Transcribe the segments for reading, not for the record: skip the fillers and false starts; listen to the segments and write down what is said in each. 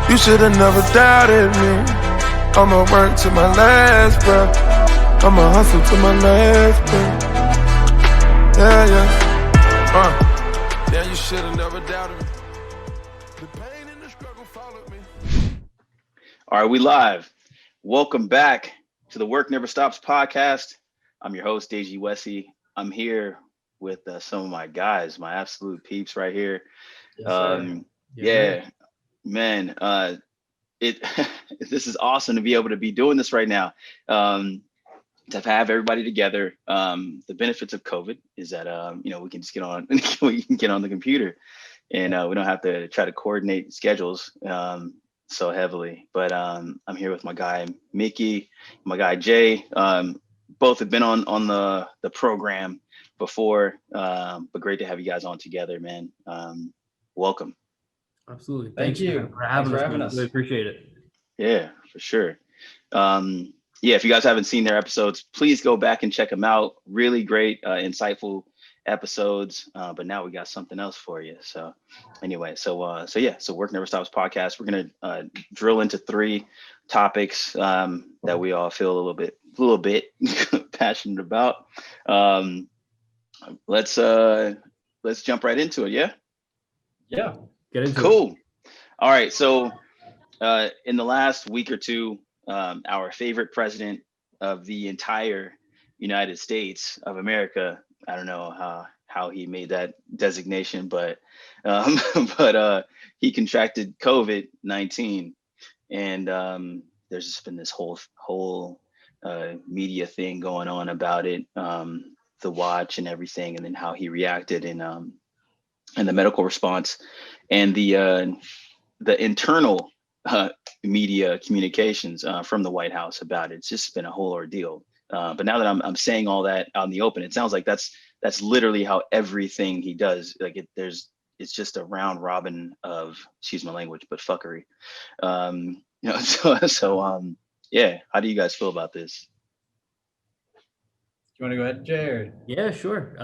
You should've never doubted me. I'ma work to my last breath. I'ma hustle to my last breath. Yeah, you should've never doubted me. The pain and the struggle followed me. All right, we live. Welcome back to the Work Never Stops podcast. I'm your host, Deji Wesley. I'm here with some of my guys, my absolute peeps right here. Yes, Man, this is awesome to be able to be doing this right now. To have everybody together. The benefits of COVID is that we can just get on we can get on the computer and we don't have to try to coordinate schedules so heavily. But I'm here with my guy Mickey, my guy Jay. Both have been on the program before, but great to have you guys on together, man. Welcome. absolutely. Thank you for having us. us. Really appreciate it. Yeah, for sure. If you guys haven't seen their episodes, please go back and check them out. Really great, insightful episodes. But now we got something else for you. So anyway, so Work Never Stops podcast. We're gonna drill into 3 topics that we all feel a little bit passionate about. Let's jump right into it. Yeah. Yeah. Get into it. Cool. All right. So in the last week or two, our favorite president of the entire United States of America, I don't know how he made that designation, but he contracted COVID-19, and there's just been this whole media thing going on about it, the watch and everything, and then how he reacted and the medical response and the internal media communications from the White House about it. It's just been a whole ordeal. But now that I'm saying all that out in the open, it sounds like that's literally how everything he does. Like it's just a round robin of, excuse my language, but fuckery. How do you guys feel about this? You want to go ahead, Jay? Or? Yeah, sure.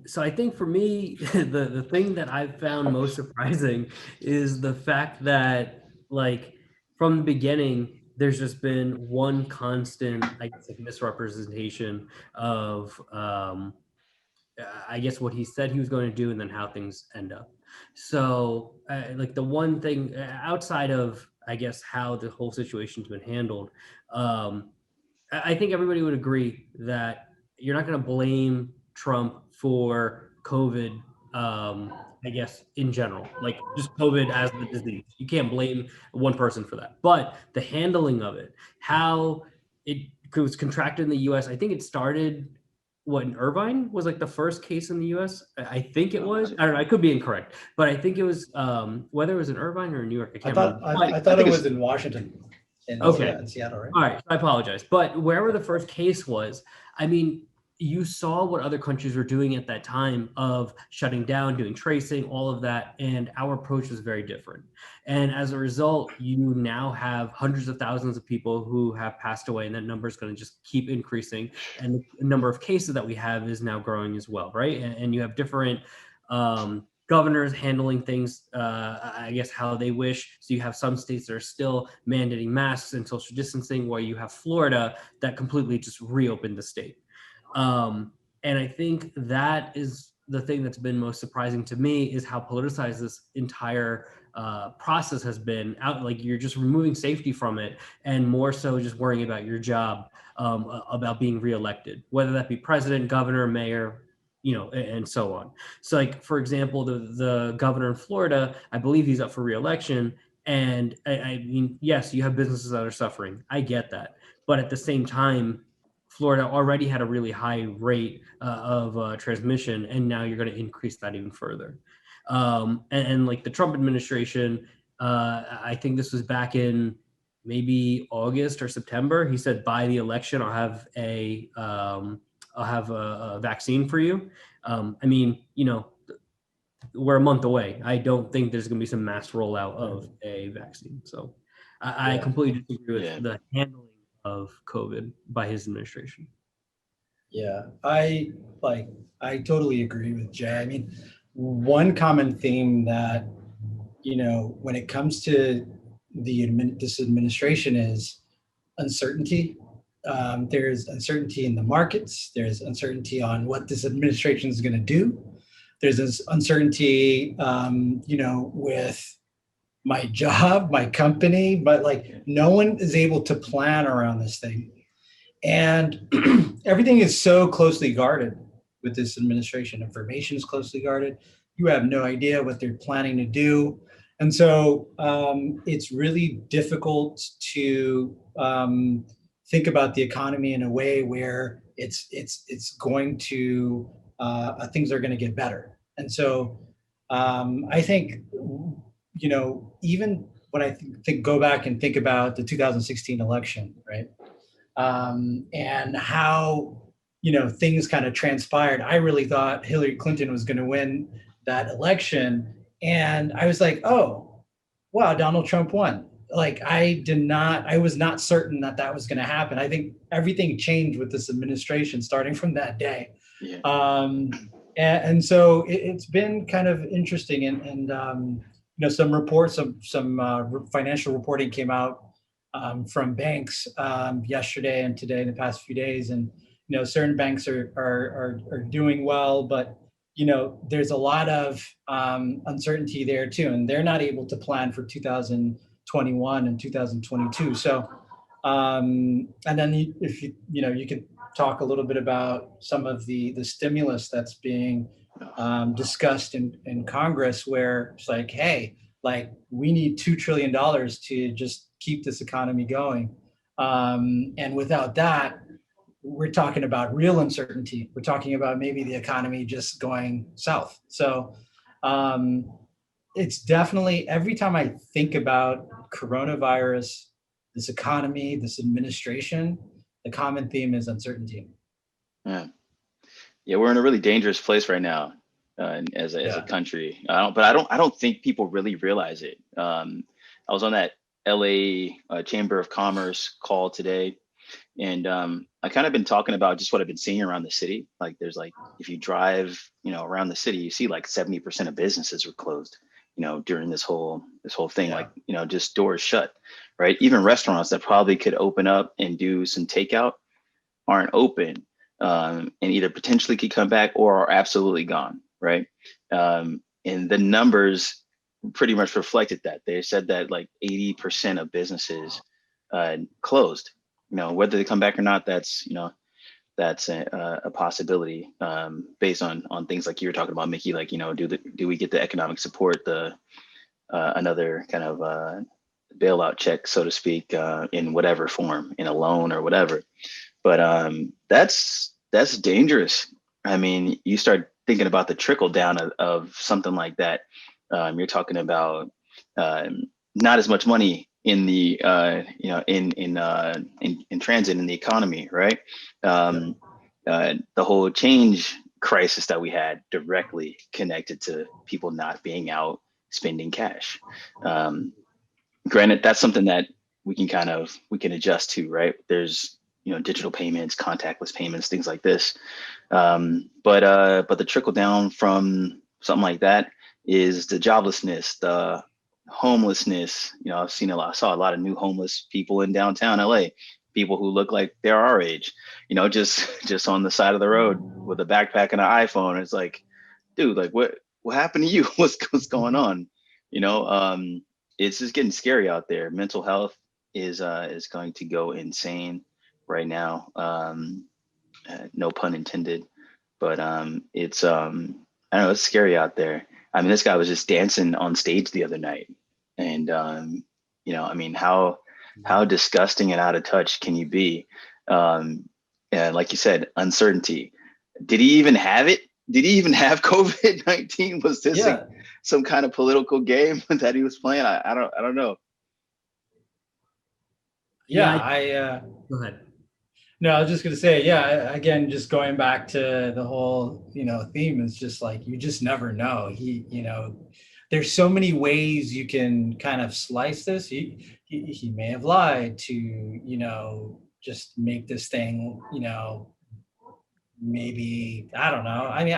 So I think for me, the thing that I've found most surprising is the fact that, like, from the beginning, there's just been one constant, I guess, like, misrepresentation of, I guess, what he said he was going to do and then how things end up. So, like, the one thing outside of, I guess, how the whole situation's been handled, I think everybody would agree that you're not going to blame Trump for COVID, I guess, in general, like just COVID as the disease. You can't blame one person for that. But the handling of it, how it was contracted in the U.S., I think it started, in Irvine was like the first case in the U.S. I think it was. I don't know. I could be incorrect. But I think it was, whether it was in Irvine or in New York, I can't remember. I thought it was in Washington. In Seattle, right? All right, I apologize. But wherever the first case was, I mean, you saw what other countries were doing at that time of shutting down, doing tracing, all of that, and our approach was very different. And as a result, you now have hundreds of thousands of people who have passed away, and that number is going to just keep increasing. And the number of cases that we have is now growing as well, right? And you have different governors handling things, I guess, how they wish. So you have some states that are still mandating masks and social distancing, while you have Florida that completely just reopened the state. And I think that is the thing that's been most surprising to me, is how politicized this entire process has been. Like, you're just removing safety from it, and more so just worrying about your job, about being reelected, whether that be president, governor, mayor, and so on. So, like, for example, the governor in Florida, I believe he's up for reelection. And I mean, yes, you have businesses that are suffering. I get that. But at the same time, Florida already had a really high rate of transmission, and now you're going to increase that even further. And like the Trump administration, I think this was back in maybe August or September. He said, by the election, I'll have a vaccine for you. I mean, we're a month away. I don't think there's going to be some mass rollout of a vaccine. So I completely disagree with the handling of COVID by his administration. Yeah, I totally agree with Jay. I mean, one common theme that, when it comes to this administration is uncertainty. There's uncertainty in the markets. There's uncertainty on what this administration is going to do. There's this uncertainty, with my job, my company, but like no one is able to plan around this thing. And everything is so closely guarded with this administration. Information is closely guarded. You have no idea what they're planning to do. And so it's really difficult to think about the economy in a way where it's going to things are going to get better. And so I think even when I go back and think about the 2016 election, right, and how things kind of transpired, I really thought Hillary Clinton was going to win that election, and I was like, oh, wow, Donald Trump won. Like I was not certain that was going to happen. I think everything changed with this administration starting from that day. Yeah. And so it's been kind of interesting, and some reports of some financial reporting came out from banks yesterday and today in the past few days, and certain banks are doing well, but there's a lot of uncertainty there too, and they're not able to plan for 2021 and 2022. So, and then if you could talk a little bit about some of the stimulus that's being discussed in Congress, where it's like, hey, like we need $2 trillion to just keep this economy going, and without that, we're talking about real uncertainty. We're talking about maybe the economy just going south. So it's definitely, every time I think about coronavirus, this economy, this administration, the common theme is uncertainty. Yeah, we're in a really dangerous place right now as a country. I don't think people really realize it. I was on that LA Chamber of Commerce call today, and I kind of been talking about just what I've been seeing around the city. Like there's like, if you drive, around the city, you see like 70% of businesses were closed, during this whole thing, like, just doors shut, right? Even restaurants that probably could open up and do some takeout aren't open, and either potentially could come back or are absolutely gone, right? And the numbers pretty much reflected that. They said that like 80% of businesses closed. Whether they come back or not, that's a possibility, based on things like you were talking about, Mickey. Like, do we get the economic support, the another kind of bailout check, so to speak, in whatever form, in a loan or whatever. But that's dangerous. I mean, you start thinking about the trickle down of something like that. You're talking about not as much money in the in transit in the economy, right? The whole change crisis that we had directly connected to people not being out spending cash. Granted, that's something that we can adjust to, right? There's digital payments, contactless payments, things like this. But the trickle down from something like that is the joblessness, the homelessness. I saw a lot of new homeless people in downtown LA, people who look like they're our age, just on the side of the road with a backpack and an iPhone. It's like, dude, like what happened to you? What's going on? It's just getting scary out there. Mental health is going to go insane right now. No pun intended, but it's I don't know, it's scary out there. I mean, this guy was just dancing on stage the other night, and I mean, how disgusting and out of touch can you be? And like you said, uncertainty. Did he even have it? Did he even have COVID-19? Was this some kind of political game that he was playing? I don't know. Yeah, Go ahead. No, I was just going to say, again, just going back to the whole, theme is just like, you just never know. There's so many ways you can kind of slice this. He may have lied to, just make this thing, maybe, I don't know. I mean,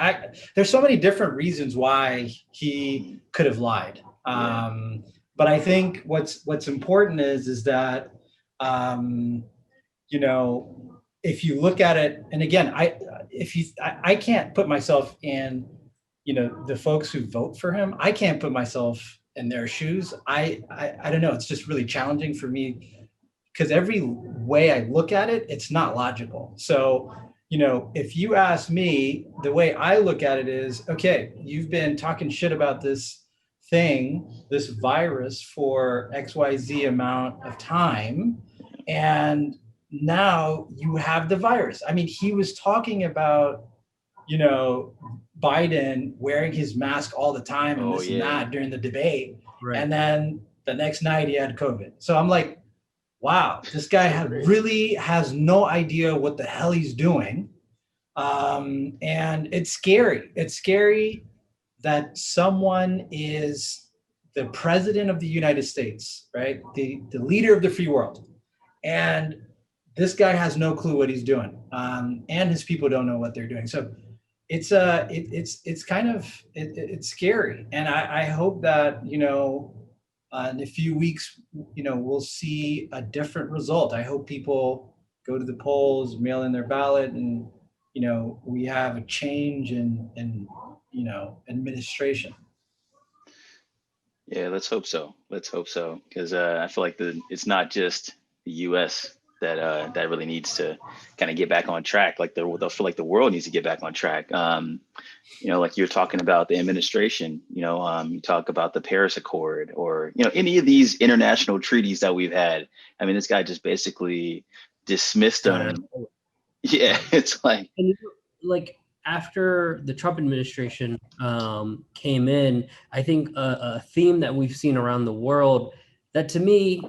there's so many different reasons why he could have lied. But I think what's important is that, you know, if you look at it, and again, I can't put myself in, you know, the folks who vote for him. I can't put myself in their shoes. I don't know. It's just really challenging for me because every way I look at it, it's not logical. So, you know, if you ask me, the way I look at it is, okay, you've been talking shit about this thing, this virus for XYZ amount of time, and now you have the virus. I mean, he was talking about, you know, Biden wearing his mask all the time and and that during the debate. Right. And then the next night he had COVID. So I'm like, wow, this guy really has no idea what the hell he's doing. And it's scary. It's scary that someone is the president of the United States, right? The leader of the free world. And this guy has no clue what he's doing. And his people don't know what they're doing. So it's kind of, it's scary. And I hope that, you know, in a few weeks, you know, we'll see a different result. I hope people go to the polls, mail in their ballot, and, you know, we have a change in you know, administration. Yeah, let's hope so. Let's hope so, because I feel like it's not just the U.S. that really needs to kind of get back on track. Like they'll feel like the world needs to get back on track. You know, like you're talking about the administration. You know, you talk about the Paris Accord, or, you know, any of these international treaties that we've had. I mean, this guy just basically dismissed them. Yeah, it's like, and, like, after the Trump administration came in, I think a theme that we've seen around the world that to me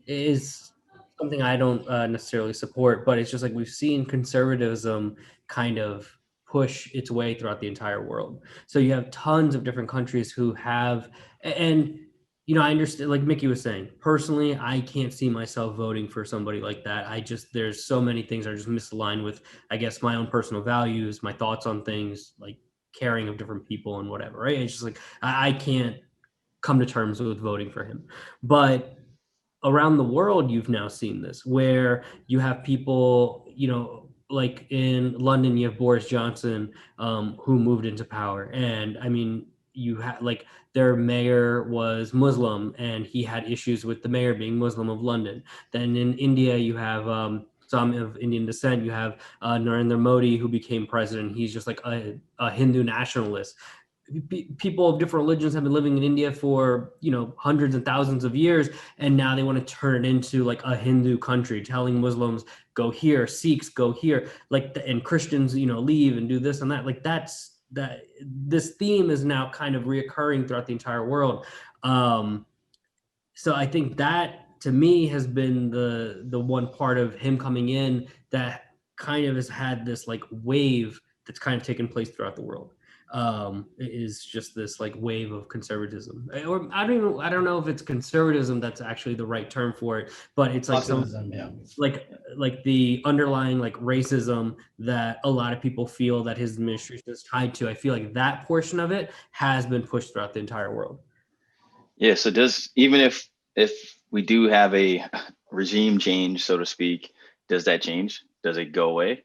is something I don't necessarily support, but it's just like we've seen conservatism kind of push its way throughout the entire world. So you have tons of different countries who have, and, you know, I understand, like Mickey was saying, personally, I can't see myself voting for somebody like that. There's so many things that are just misaligned with, I guess, my own personal values, my thoughts on things, like caring of different people and whatever, right? It's just like, I can't come to terms with voting for him. But around the world, you've now seen this, where you have people, you know, like in London, you have Boris Johnson, who moved into power. And I mean, you had, like, their mayor was Muslim and he had issues with the mayor being Muslim of London. Then in India, you have some of Indian descent. You have Narendra Modi, who became president. He's just like a Hindu nationalist. People of different religions have been living in India for, you know, hundreds and thousands of years, and now they want to turn it into like a Hindu country, telling Muslims go here, Sikhs go here, like, and Christians, you know, leave and do this and that. Like, this theme is now kind of reoccurring throughout the entire world. So I think that, to me, has been the one part of him coming in that kind of has had this like wave that's kind of taken place throughout the world. Is just this like wave of conservatism, or I don't know if it's conservatism that's actually the right term for it, but it's like like the underlying like racism that a lot of people feel that his administration is tied to. I feel like that portion of it has been pushed throughout the entire world. yeah. So even if we do have a regime change, so to speak, does that change? Does it go away?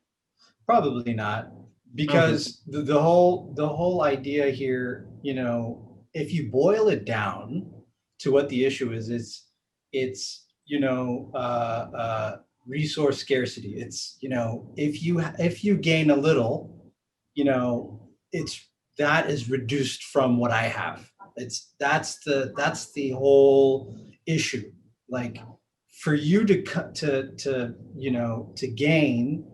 Probably not. Because the whole idea here, you know, if you boil it down to what the issue is, it's you know, resource scarcity. It's, you know, if you gain a little, you know, that is reduced from what I have. That's the whole issue. Like, for you to you know, to gain,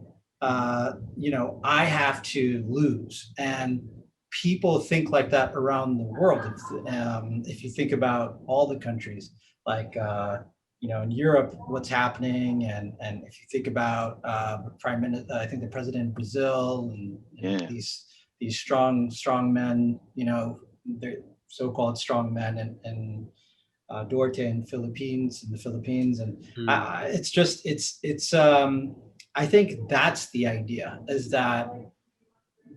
you know, I have to lose. And people think like that around the world. If you think about all the countries, like, you know, in Europe, what's happening, and if you think about Prime Minister, I think the president of Brazil, and these strong men, you know, they're so-called strong men, and Duarte in the Philippines, and I think that's the idea, is that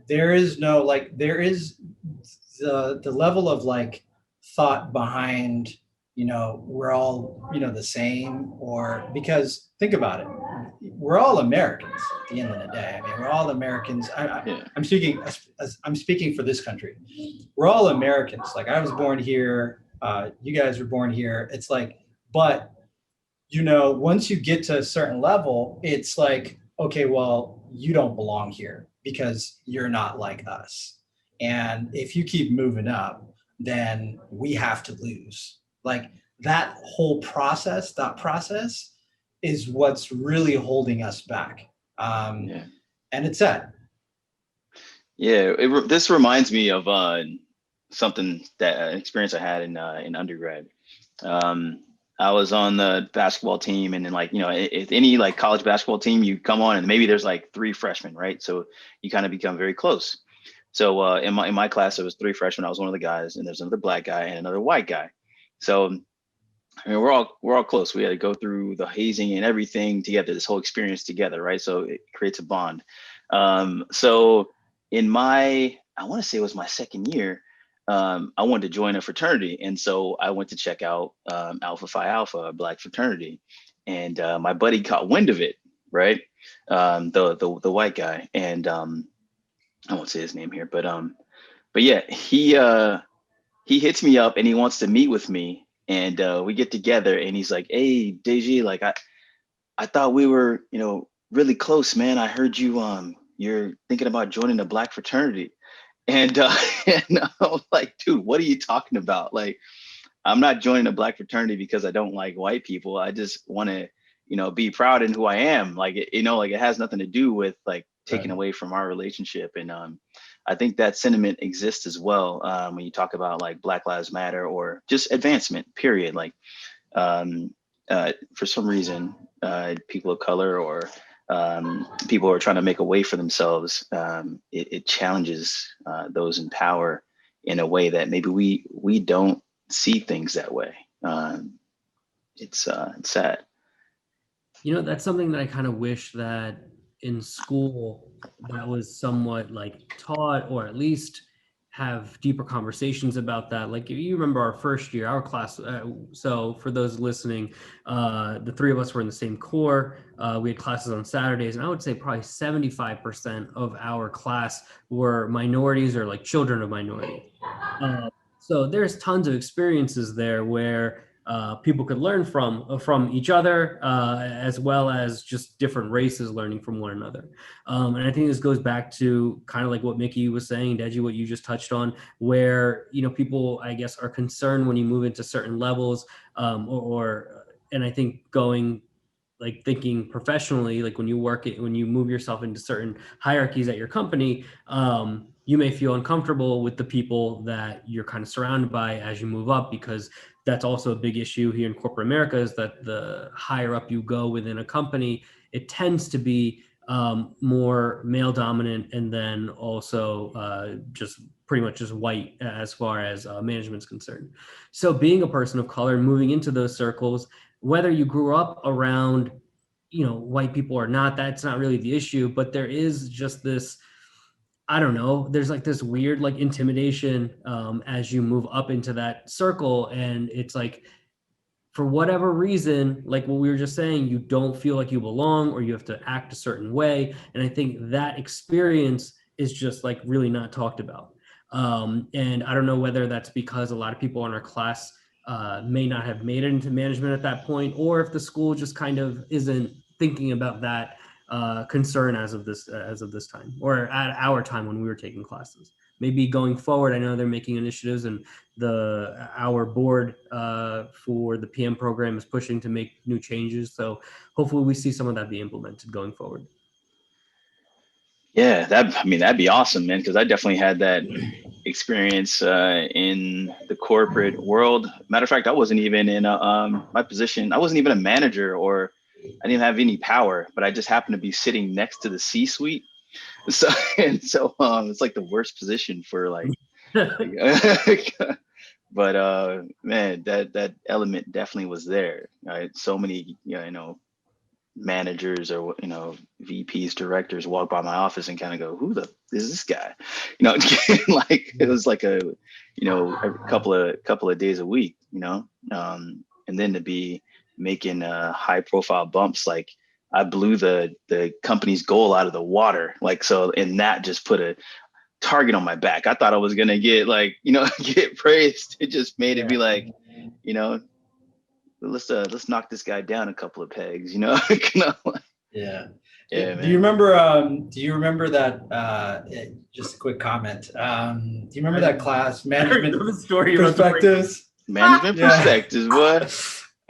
there is no, like, there is the level of like thought behind we're all, the same, or because think about it, we're all Americans at the end of the day. I mean, we're all Americans. Yeah. I'm speaking I'm speaking for this country. We're all Americans. Like I was born here. You guys were born here. It's like, but once you get to a certain level, it's like, okay, well, you don't belong here because you're not like us. And if you keep moving up, then we have to lose. Like that that process is what's really holding us back. Yeah. And it's sad. Yeah. This reminds me of something that an experience I had in undergrad. I was on the basketball team, and then if any college basketball team, you come on and maybe there's like 3 freshmen, right? So you kind of become very close. So in my class, there was 3 freshmen. I was one of the guys, and there's another black guy and another white guy. So I mean, we're all close. We had to go through the hazing and everything together, this whole experience together, right? So it creates a bond. So I want to say it was my second year, I wanted to join a fraternity. And so I went to check out Alpha Phi Alpha, a black fraternity. And my buddy caught wind of it, right? The white guy. And I won't say his name here, but yeah, he hits me up and he wants to meet with me. And we get together and he's like, "Hey, Deji, like I thought we were, really close, man. I heard you're thinking about joining a black fraternity." And and I'm like, "Dude, what are you talking about? Like, I'm not joining a black fraternity because I don't like white people. I just want to, be proud in who I am. Like, it has nothing to do with taking away from our relationship." And I think that sentiment exists as well when you talk about Black Lives Matter or just advancement, period. For some reason, people of color or people who are trying to make a way for themselves, it challenges those in power in a way that maybe we don't see things that way. It's sad. That's something that I kind of wish that in school that was somewhat taught, or at least have deeper conversations about that. Like, if you remember our first year, our class, so for those listening, the 3 of us were in the same core. We had classes on Saturdays, and I would say probably 75% of our class were minorities or children of minorities. So there's tons of experiences there where people could learn from each other, as well as just different races learning from one another. And I think this goes back to kind of what Mickey was saying, Deji, what you just touched on, where, people, I guess, are concerned when you move into certain levels, and I think thinking professionally, when you move yourself into certain hierarchies at your company, you may feel uncomfortable with the people that you're kind of surrounded by as you move up, because that's also a big issue here in corporate America, is that the higher up you go within a company, it tends to be more male dominant, and then also just pretty much just white as far as management's concerned. So being a person of color and moving into those circles, whether you grew up around, white people or not, that's not really the issue, but there is just this, I don't know, there's this weird intimidation as you move up into that circle. And it's for whatever reason, like what we were just saying, you don't feel like you belong, or you have to act a certain way. And I think that experience is just really not talked about. And I don't know whether that's because a lot of people in our class may not have made it into management at that point, or if the school just kind of isn't thinking about that concern as of this time, or at our time when we were taking classes. Maybe going forward, I know they're making initiatives, and our board for the PM program is pushing to make new changes. So hopefully we see some of that be implemented going forward. Yeah, that'd be awesome, man, because I definitely had that experience in the corporate world. Matter of fact, I wasn't even in my position. I wasn't even a manager, or I didn't have any power, but I just happened to be sitting next to the C-suite. So it's the worst position for but man, that element definitely was there. Right? So many managers or VPs, directors walk by my office and kind of go, "Who is this guy?" It was a couple of days a week. and then to be making high profile bumps, like I blew the company's goal out of the water, like, so, and that just put a target on my back. I thought I was gonna get like, get praised. It just made it be like, let's knock this guy down a couple of pegs, Yeah. Yeah, do you remember that just a quick comment, do you remember that class, management perspectives? Management perspectives, what?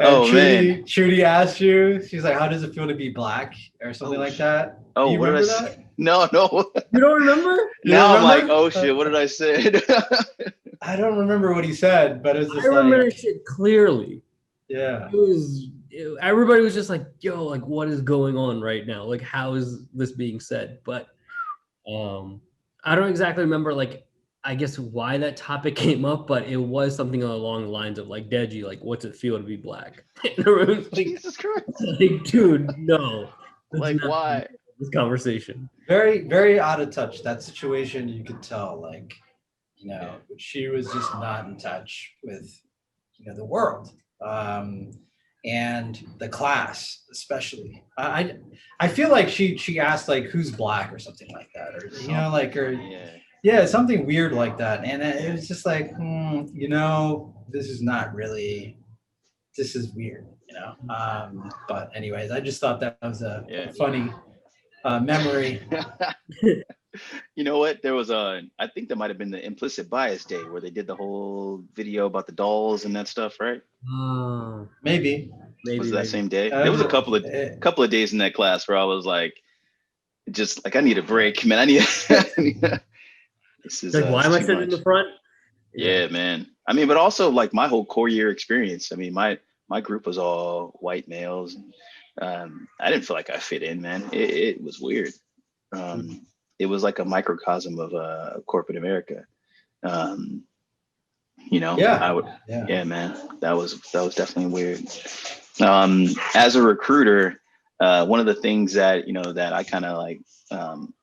And Trudy asked you, she's like, how does it feel to be black or something like that? Oh, what did I say? No. You don't remember? Now I'm like, oh shit, what did I say? I don't remember what he said, but it was just I remember that shit clearly. Yeah. Everybody was just like, yo, like, what is going on right now? Like, how is this being said? But I don't exactly remember, like, I guess why that topic came up, but it was something along the lines of like, Deji, like, what's it feel to be black? Like, Jesus Christ. Like, dude, no. Like, why? This conversation. Very, very out of touch. That situation, you could tell, like, she was just not in touch with, the world. And the class, especially. I feel like she asked like, who's black or something like that, or something weird like that. And it was just like, this is not really, this is weird, but anyways, I just thought that was a funny memory. You know what? There was I think that might have been the implicit bias day where they did the whole video about the dolls and that stuff, right? Maybe. Was it that same day? There was a couple of days in that class where I was like, just like, I need a break, man. I need this is like, why am I sitting in the front? Yeah, man. I mean, but also like my whole core year experience. I mean, my group was all white males. And, I didn't feel like I fit in, man. It was weird. It was like a microcosm of corporate America. Yeah, man, that was definitely weird. As a recruiter, one of the things that that I kind of like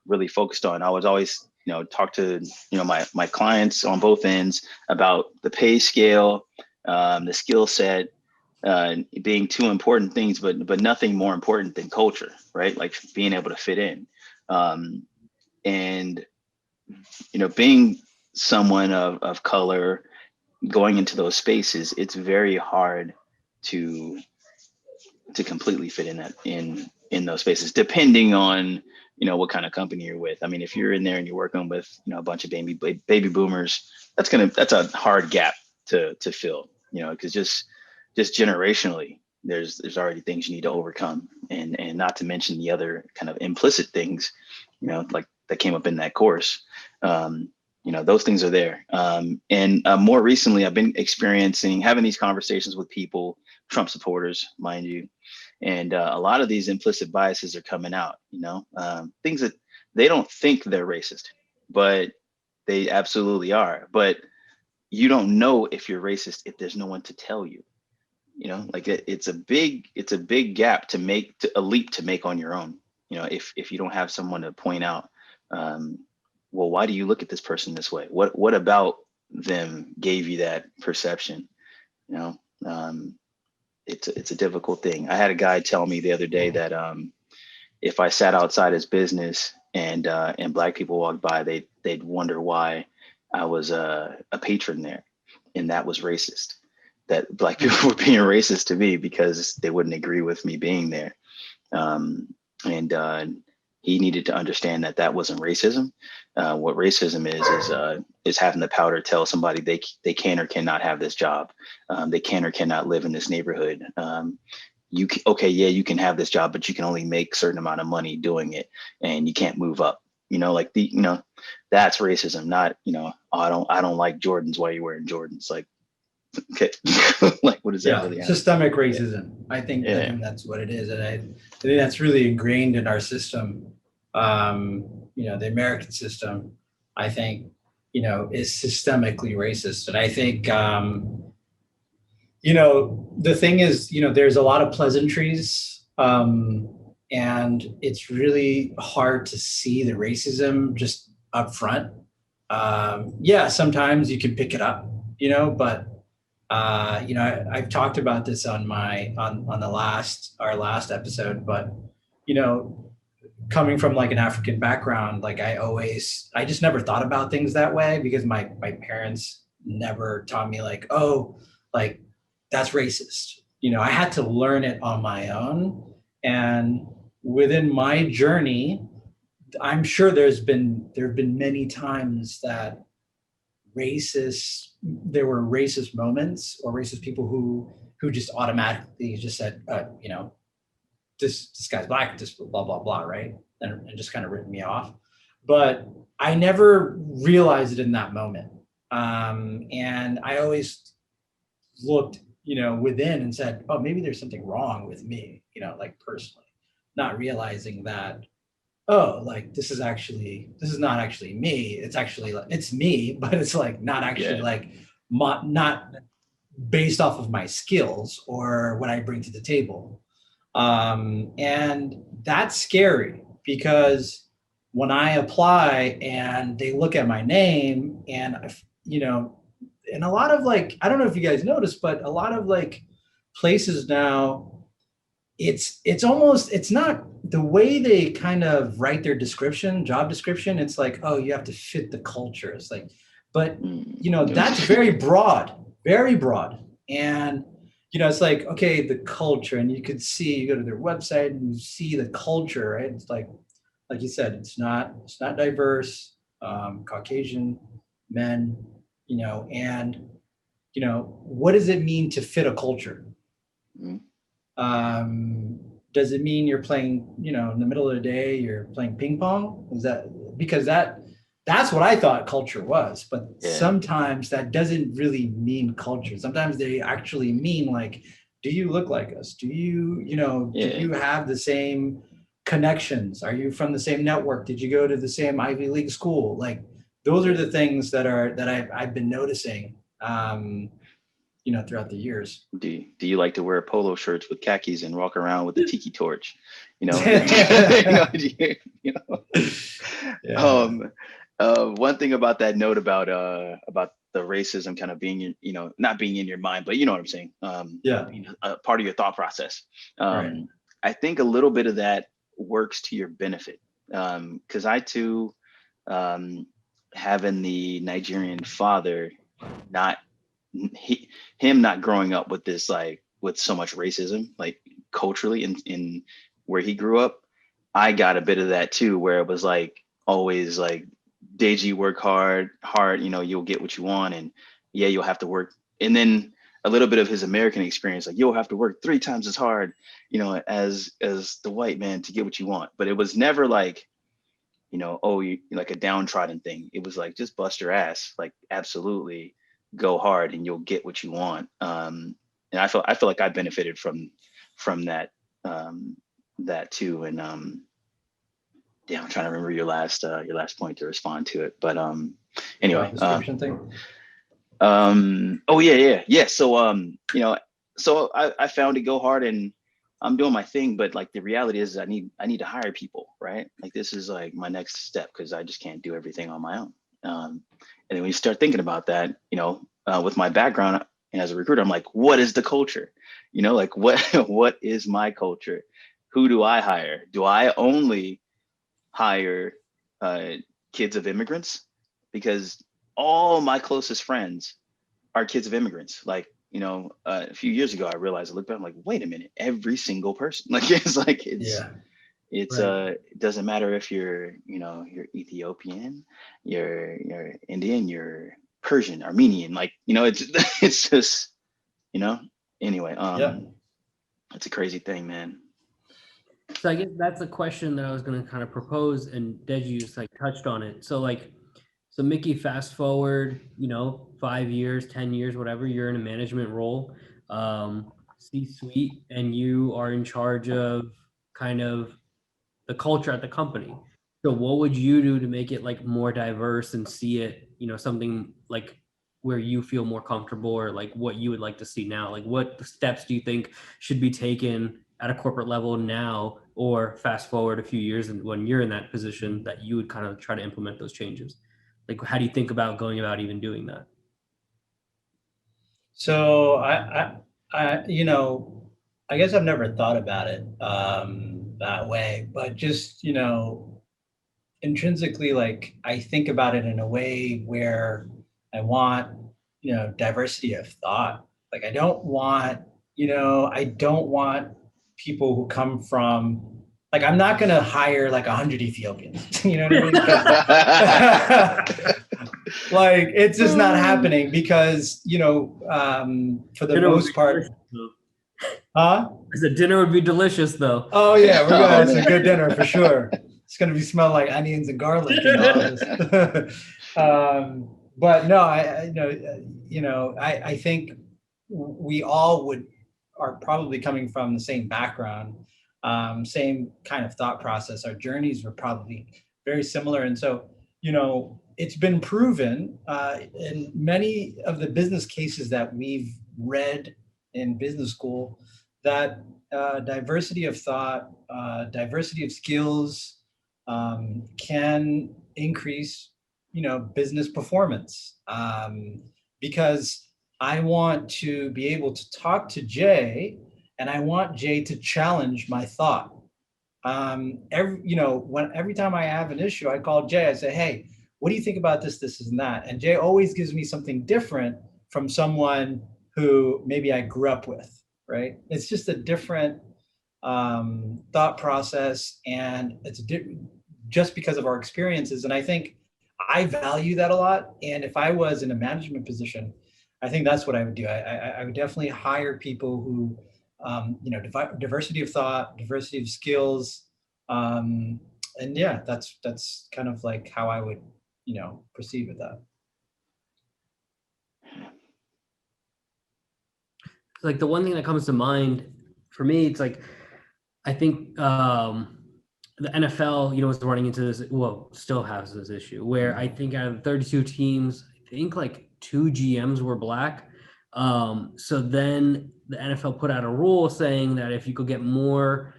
really focused on, I was always talk to my clients on both ends about the pay scale, the skill set, being two important things, but nothing more important than culture, right? Like being able to fit in, and being someone of color, going into those spaces, it's very hard to completely fit in those spaces, depending on what kind of company you're with. I mean, if you're in there and you're working with a bunch of baby boomers, that's a hard gap to fill, because just generationally there's already things you need to overcome, and not to mention the other kind of implicit things like that came up in that course. Those things are there. And more recently, I've been having these conversations with people, Trump supporters, mind you. And a lot of these implicit biases are coming out, things that they don't think they're racist, but they absolutely are. But you don't know if you're racist if there's no one to tell you, like it's a big gap to make, a leap to make on your own. If you don't have someone to point out, well, why do you look at this person this way? What about them gave you that perception? It's a difficult thing. I had a guy tell me the other day that if I sat outside his business and black people walked by, they'd wonder why I was a patron there, and that was racist. That black people were being racist to me because they wouldn't agree with me being there, and he needed to understand that wasn't racism. What racism is having the power to tell somebody they can or cannot have this job. They can or cannot live in this neighborhood. You can have this job, but you can only make a certain amount of money doing it, and you can't move up. That's racism. Not I don't like Jordans. Why are you wearing Jordans? Like, okay, like what is that really? Systemic racism. I think that's what it is, and I think that's really ingrained in our system. The American system, I think, is systemically racist. And I think, the thing is, there's a lot of pleasantries, and it's really hard to see the racism just up front. Sometimes you can pick it up, but I've talked about this on our last episode, but you know, coming from like an African background, like I just never thought about things that way because my parents never taught me like, oh, like that's racist. I had to learn it on my own. And within my journey, I'm sure there have been many times that there were racist moments or racist people who just automatically just said, this guy's black, just blah blah blah, right? And just kind of written me off. But I never realized it in that moment, and I always looked, within and said, oh, maybe there's something wrong with me, like personally, not realizing that, oh, like this is not actually me. It's actually like it's me, but it's like not actually like not based off of my skills or what I bring to the table. And that's scary because when I apply and they look at my name and, and a lot of like, I don't know if you guys noticed, but a lot of like places now, it's not the way they kind of write their job description. It's like, oh, you have to fit the culture. It's like, but that's very broad. And, it's like, okay, the culture, and you go to their website and you see the culture, right? It's like you said, it's not diverse, Caucasian men, and, what does it mean to fit a culture? Does it mean you're playing, in the middle of the day, you're playing ping pong? Is that because that's what I thought culture was, but sometimes that doesn't really mean culture. Sometimes they actually mean like, do you look like us? Do you, do you have the same connections? Are you from the same network? Did you go to the same Ivy League school? Like those are the things that I've been noticing, throughout the years. Do you like to wear polo shirts with khakis and walk around with a tiki torch? One thing about that note about the racism kind of being, not being in your mind, but you know what I'm saying? Part of your thought process. Right. I think a little bit of that works to your benefit. Because I too, having the Nigerian father, him not growing up with this, like with so much racism, like culturally in where he grew up, I got a bit of that too, where it was like always like, Deji, work hard, you'll get what you want. And you'll have to work. And then a little bit of his American experience, like you'll have to work 3 times as hard, as the white man to get what you want. But it was never like, you like a downtrodden thing. It was like, just bust your ass, like absolutely go hard and you'll get what you want. And I feel like I benefited from that, that too. And I'm trying to remember your last point to respond to it. But anyway, description thing. So I found to go hard and I'm doing my thing, but like the reality is I need to hire people, right? Like this is like my next step because I just can't do everything on my own. And then when you start thinking about that, with my background and as a recruiter, I'm like, what is the culture? Like what is my culture? Who do I hire? Do I only hire kids of immigrants? Because all my closest friends are kids of immigrants. Like, a few years ago, I realized, I looked back, I'm like, wait a minute, every single person. Like, it doesn't matter if you're Ethiopian, you're Indian, you're Persian, Armenian, like, it's just, anyway, it's a crazy thing, man. So I guess that's a question that I was going to kind of propose, and Deji just like touched on it. So Mickey, fast forward, 5 years, 10 years, whatever, you're in a management role, C-suite, and you are in charge of kind of the culture at the company. So what would you do to make it like more diverse and see it, something like where you feel more comfortable, or like what you would like to see now? Like what steps do you think should be taken at a corporate level now, or fast forward a few years and when you're in that position that you would kind of try to implement those changes? Like, how do you think about going about even doing that? So I guess I've never thought about it that way, but just, intrinsically, like I think about it in a way where I want, diversity of thought. Like I don't want people who come from, like, I'm not going to hire like 100 Ethiopians. You know what I mean? Like, it's just not happening because, for the Dinner would most be part, delicious, though. huh? I said dinner would be delicious, though. Oh yeah, we're gonna have Oh, some man. good dinner for sure. It's gonna be smell like onions and garlic and all this. But no, I think we all are probably coming from the same background, same kind of thought process. Our journeys were probably very similar, and so it's been proven in many of the business cases that we've read in business school that diversity of thought, diversity of skills can increase, business performance. Because I want to be able to talk to Jay, and I want Jay to challenge my thought. Every time I have an issue, I call Jay. I say, "Hey, what do you think about this, this, and that?" And Jay always gives me something different from someone who maybe I grew up with. Right? It's just a different thought process, and just because of our experiences. And I think I value that a lot. And if I was in a management position, I think that's what I would do. I would definitely hire people who, diversity of thought, diversity of skills, and yeah, that's kind of like how I would, proceed with that. Like the one thing that comes to mind for me, it's like I think the NFL, was running into this. Well, still has this issue where I think out of the 32 teams, I think like 2 GMs were black. So then the NFL put out a rule saying that if you could get more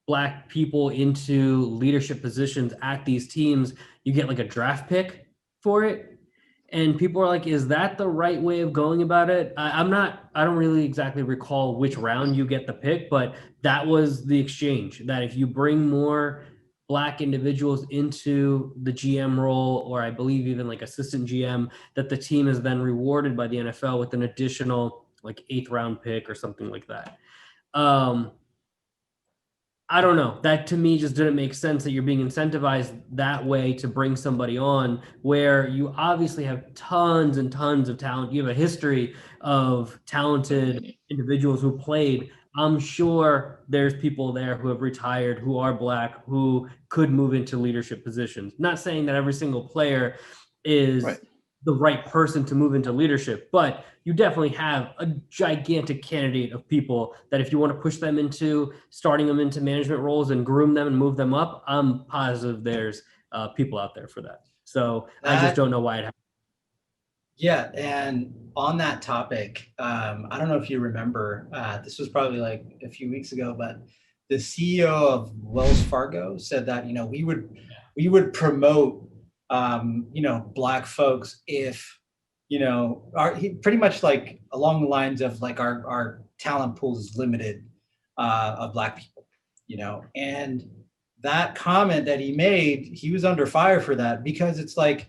black people into leadership positions at these teams, you get like a draft pick for it. And people are like, is that the right way of going about it? I don't really exactly recall which round you get the pick, but that was the exchange, that if you bring more black individuals into the GM role, or I believe even like assistant GM, that the team is then rewarded by the NFL with an additional like 8th round pick or something like that. I don't know. That to me just didn't make sense, that you're being incentivized that way to bring somebody on where you obviously have tons and tons of talent. You have a history of talented individuals who played. I'm sure there's people there who have retired, who are black, who could move into leadership positions. Not saying that every single player is Right. the right person to move into leadership, but you definitely have a gigantic candidate of people that if you want to push them into starting them into management roles and groom them and move them up, I'm positive there's people out there for that. So I just don't know why it happened. Yeah, and on that topic, I don't know if you remember, this was probably like a few weeks ago, but the CEO of Wells Fargo said that we would promote black folks if he pretty much like along the lines of like our talent pool is limited of black people, and that comment that he made, he was under fire for that, because it's like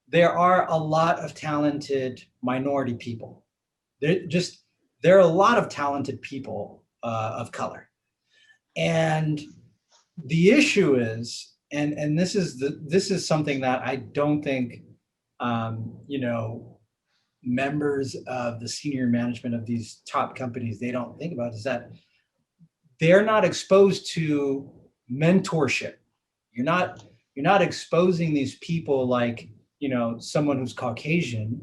there are a lot of talented minority people. There are a lot of talented people of color, and the issue is, and this is something that I don't think members of the senior management of these top companies, they don't think about, is that they're not exposed to mentorship. You're not exposing these people like someone who's Caucasian,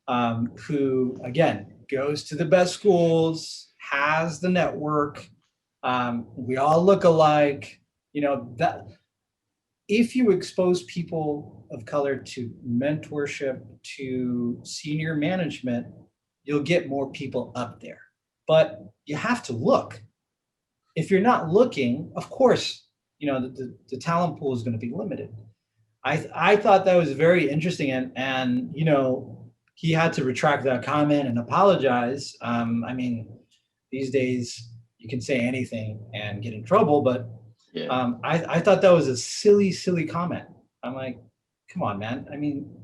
who again goes to the best schools, has the network. We all look alike. That if you expose people of color to mentorship, to senior management, you'll get more people up there. But you have to look. If you're not looking, of course, the talent pool is going to be limited. I thought that was very interesting, and he had to retract that comment and apologize. I mean, these days you can say anything and get in trouble, but I thought that was a silly comment. I'm like, come on, man. I mean,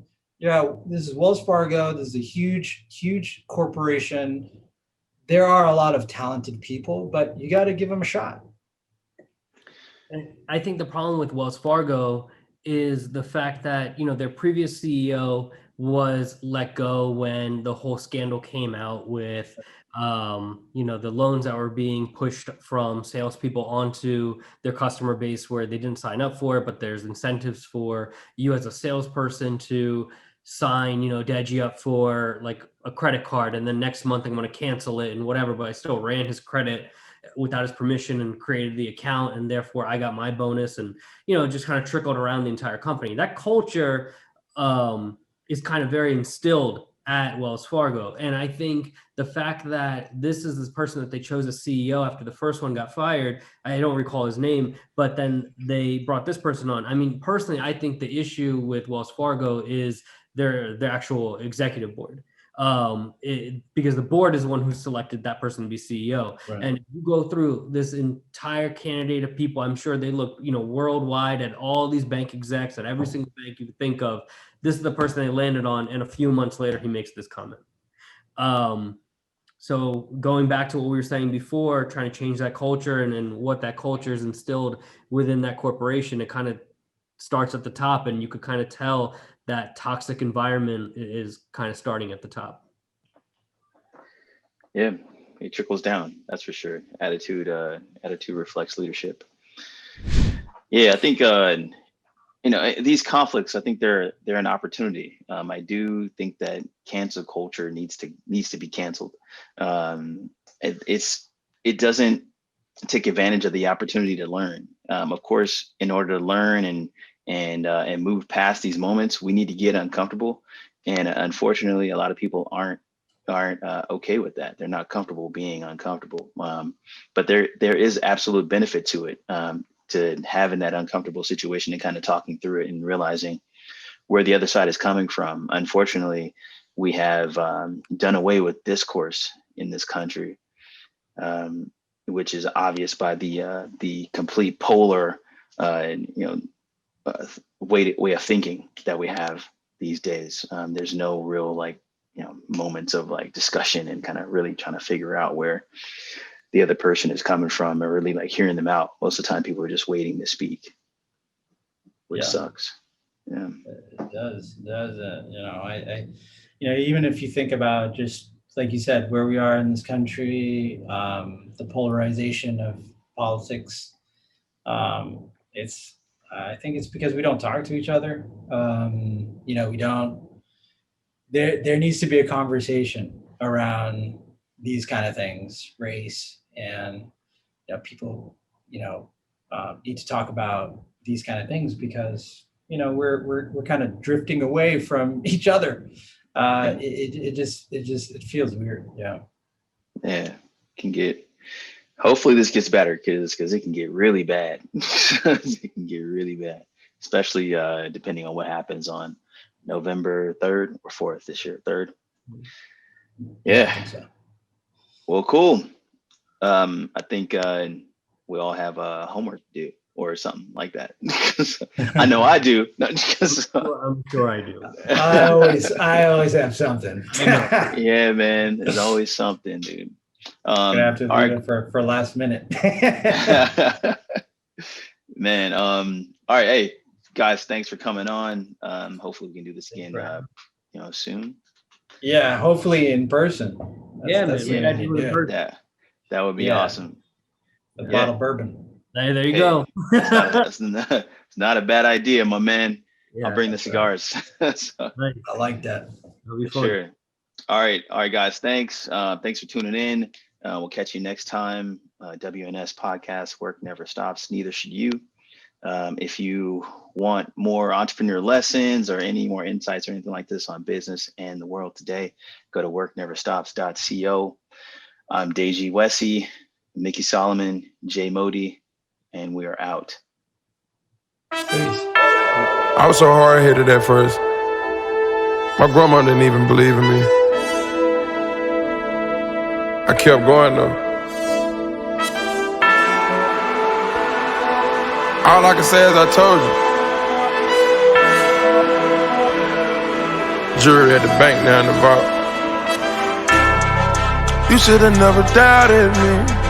this is Wells Fargo. This is a huge corporation. There are a lot of talented people, but you got to give them a shot. And I think the problem with Wells Fargo is the fact that, their previous CEO was let go when the whole scandal came out with, the loans that were being pushed from salespeople onto their customer base where they didn't sign up for it, but there's incentives for you as a salesperson to sign, Deji up for like a credit card, and then next month I'm going to cancel it and whatever, but I still ran his credit without his permission and created the account, and therefore I got my bonus, and just kind of trickled around the entire company. That culture is kind of very instilled at Wells Fargo, and I think the fact that this person that they chose as CEO after the first one got fired, I don't recall his name, but then they brought this person on. I mean, personally, I think the issue with Wells Fargo is their actual executive board. Because the board is the one who selected that person to be CEO. Right. And you go through this entire candidate of people, I'm sure they look, worldwide at all these bank execs at every single bank you could think of. This is the person they landed on, and a few months later, he makes this comment. So going back to what we were saying before, trying to change that culture and what that culture is instilled within that corporation, it kind of starts at the top, and you could kind of tell that toxic environment is kind of starting at the top. Yeah, it trickles down. That's for sure. Attitude reflects leadership. Yeah, I think these conflicts. I think they're an opportunity. I do think that cancel culture needs to be canceled. It doesn't take advantage of the opportunity to learn. Of course, in order to learn and move past these moments, we need to get uncomfortable. And unfortunately, a lot of people aren't okay with that. They're not comfortable being uncomfortable. But there is absolute benefit to it, to having that uncomfortable situation and kind of talking through it and realizing where the other side is coming from. Unfortunately, we have done away with discourse in this country, which is obvious by the complete polar, way of thinking that we have these days. There's no real moments of discussion and kind of really trying to figure out where the other person is coming from, or really hearing them out. Most of the time people are just waiting to speak, which sucks. Yeah, it does. Even if you think about, just like you said, where we are in this country, the polarization of politics, I think it's because we don't talk to each other. We don't. There needs to be a conversation around these kind of things, race, and people need to talk about these kind of things, because we're kind of drifting away from each other. It feels weird. Yeah, can get. Hopefully this gets better, because it can get really bad. It can get really bad, especially depending on what happens on November 3rd or 4th this year. 3rd. Yeah. I think so. Well, cool. I think we all have homework to do or something like that. I know I do. I'm sure I do. I always have something. Yeah, man. There's always something, dude. Gonna have to do it for last minute. Man. All right. Hey, guys, thanks for coming on. Hopefully we can do this again soon. Yeah, hopefully in person. That would be awesome. A bottle of bourbon. There you go. It's not a bad idea, my man. Yeah, I'll bring the cigars. So, I like that. That'll be fun. Sure. All right, guys. Thanks. Thanks for tuning in. We'll catch you next time. WNS Podcast. Work never stops. Neither should you. If you want more entrepreneur lessons or any more insights or anything like this on business and the world today, go to workneverstops.co. I'm Deji Wessey, Mickey Solomon, Jay Modi, and we are out. I was so hard-headed at first. My grandma didn't even believe in me. I kept going though. All I can say is I told you. Jury at the bank now in the vault. You should have never doubted me.